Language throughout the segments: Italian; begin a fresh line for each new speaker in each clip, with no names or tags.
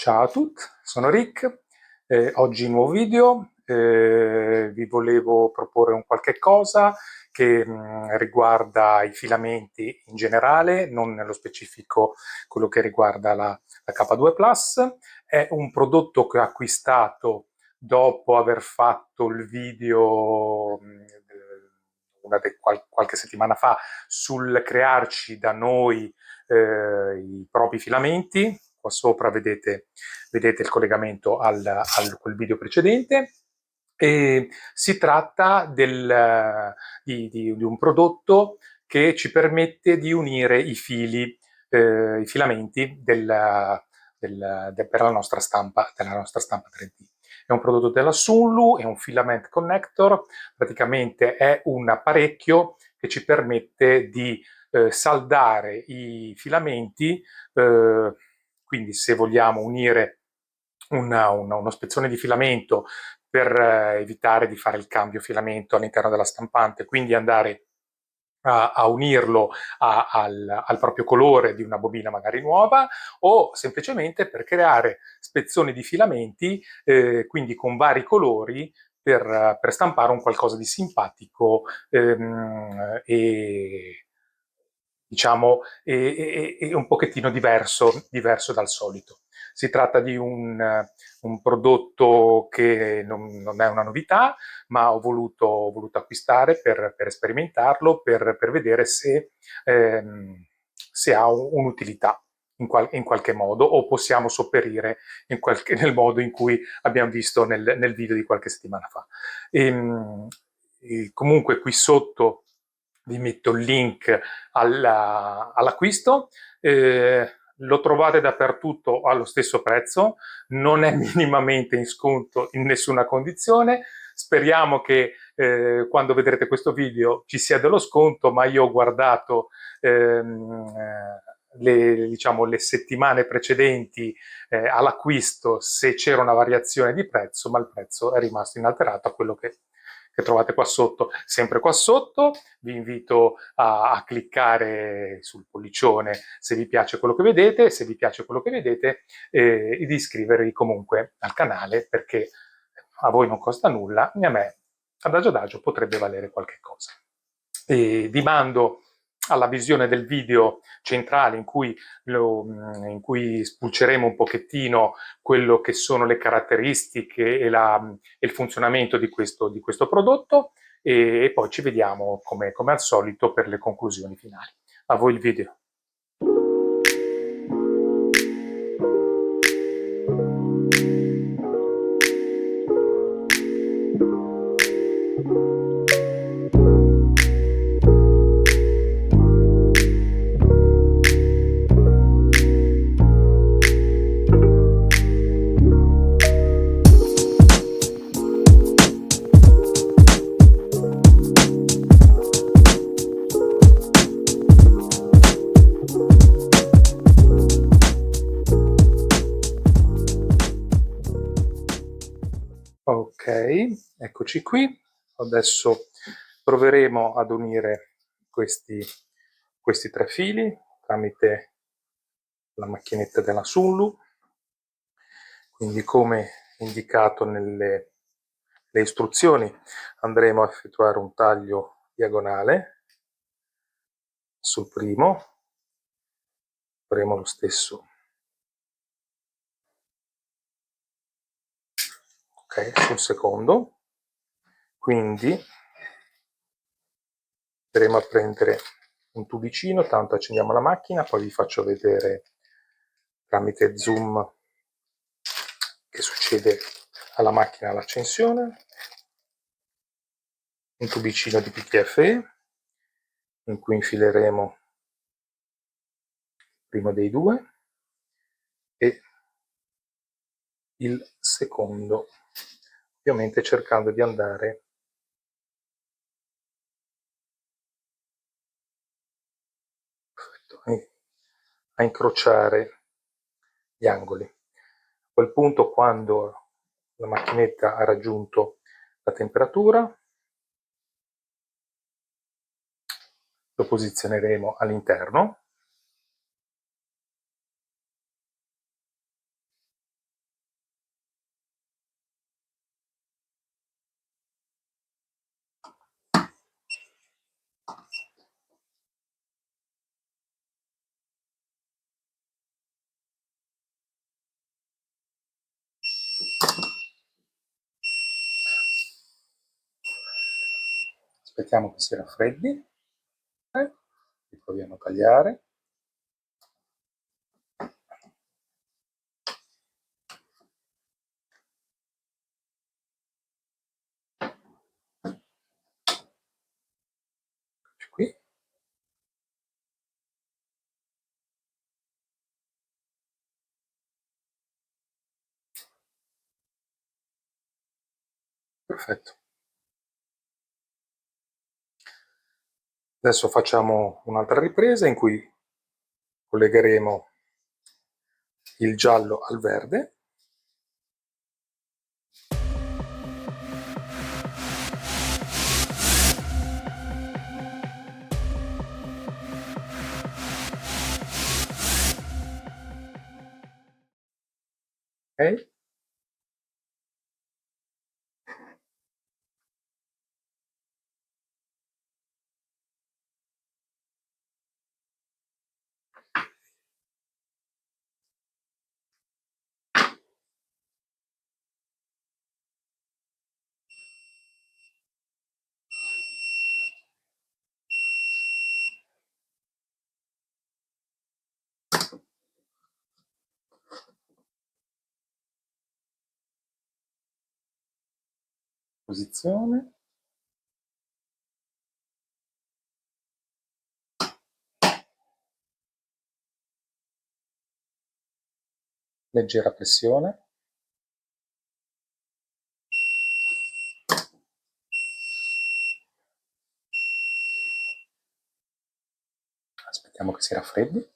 Ciao a tutti, sono Rick, oggi nuovo video, vi volevo proporre un qualche cosa che riguarda i filamenti in generale, non nello specifico quello che riguarda la K2 Plus. È un prodotto che ho acquistato dopo aver fatto il video qualche settimana fa sul crearci da noi i propri filamenti. Qua sopra vedete il collegamento quel video precedente. E si tratta di un prodotto che ci permette di unire i filamenti per la nostra stampa 3D. È un prodotto della Sunlu, è un filament connector, praticamente è un apparecchio che ci permette di saldare i filamenti, quindi se vogliamo unire uno spezzone di filamento per evitare di fare il cambio filamento all'interno della stampante, quindi andare a unirlo al proprio colore di una bobina magari nuova, o semplicemente per creare spezzoni di filamenti, quindi con vari colori, per stampare un qualcosa di simpatico e diciamo e un pochettino diverso dal solito. Si tratta di un prodotto che non è una novità, ma ho voluto acquistare per sperimentarlo, per vedere se ha un'utilità in qualche modo, o possiamo sopperire nel modo in cui abbiamo visto nel video di qualche settimana fa. Comunque qui sotto vi metto il link all'acquisto. Lo trovate dappertutto allo stesso prezzo, non è minimamente in sconto in nessuna condizione. Speriamo che quando vedrete questo video ci sia dello sconto, ma io ho guardato le settimane precedenti all'acquisto se c'era una variazione di prezzo, ma il prezzo è rimasto inalterato a quello che trovate qua sotto. Sempre qua sotto vi invito a cliccare sul pollicione se vi piace quello che vedete, se vi piace quello che vedete, e di iscrivervi comunque al canale, perché a voi non costa nulla e a me adagio adagio potrebbe valere qualche cosa. E vi mando alla visione del video centrale in cui spulceremo un pochettino quello che sono le caratteristiche e il funzionamento di questo prodotto, e poi ci vediamo come al solito per le conclusioni finali. A voi il video. Ok, eccoci qui. Adesso proveremo ad unire questi tre fili tramite la macchinetta della Sunlu. Quindi, come indicato nelle istruzioni, andremo a effettuare un taglio diagonale sul primo, faremo lo stesso sul secondo, quindi andremo a prendere un tubicino, tanto accendiamo la macchina, poi vi faccio vedere tramite zoom che succede alla macchina all'accensione. Un tubicino di PTFE in cui infileremo il primo dei due e il secondo, ovviamente cercando di andare a incrociare gli angoli. A quel punto, quando la macchinetta ha raggiunto la temperatura, lo posizioneremo all'interno Aspettiamo che si raffreddi, li proviamo a tagliare. Qui. Perfetto. Adesso facciamo un'altra ripresa in cui collegheremo il giallo al verde. Ok? Posizione. Leggera pressione. Aspettiamo che si raffreddi.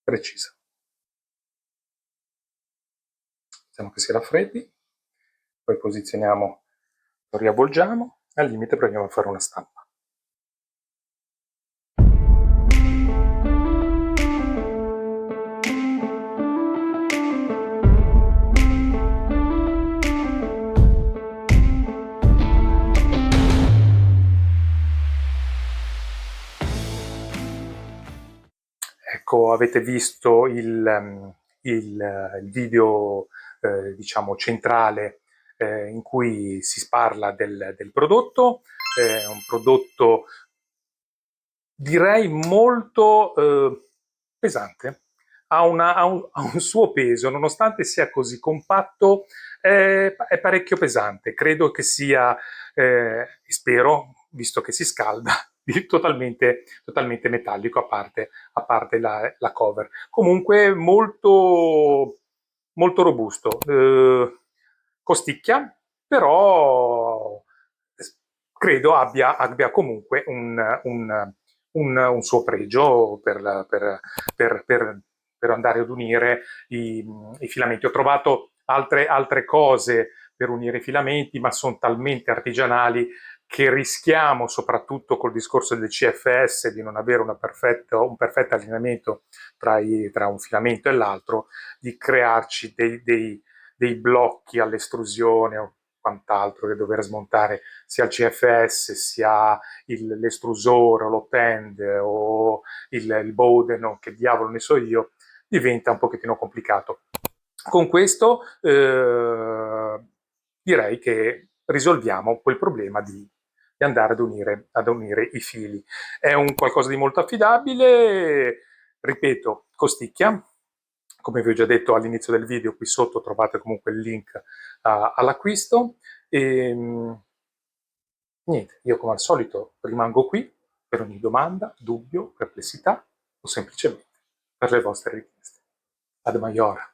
Precisa. Aspettiamo che si raffreddi. Poi posizioniamo, lo riavvolgiamo e al limite proviamo a fare una stampa. Ecco, avete visto il video, diciamo, centrale in cui si parla del prodotto. È un prodotto, direi, molto pesante. Ha un suo peso, nonostante sia così compatto, è parecchio pesante. Credo che sia, spero, visto che si scalda, totalmente metallico, a parte la cover. Comunque molto robusto. Costicchia, però credo abbia comunque un suo pregio per andare ad unire i filamenti. Ho trovato altre cose per unire i filamenti, ma sono talmente artigianali che rischiamo, soprattutto col discorso del CFS, di non avere un perfetto allineamento tra un filamento e l'altro, di crearci dei blocchi all'estrusione o quant'altro, che dover smontare sia il CFS sia l'estrusore o l'hotend o il Bowden o che diavolo ne so io, diventa un pochettino complicato. Con questo direi che risolviamo quel problema di andare ad unire i fili. È un qualcosa di molto affidabile, ripeto, costicchia. Come vi ho già detto all'inizio del video, qui sotto trovate comunque il link all'acquisto. E niente, io come al solito rimango qui per ogni domanda, dubbio, perplessità o semplicemente per le vostre richieste. Ad Maiora.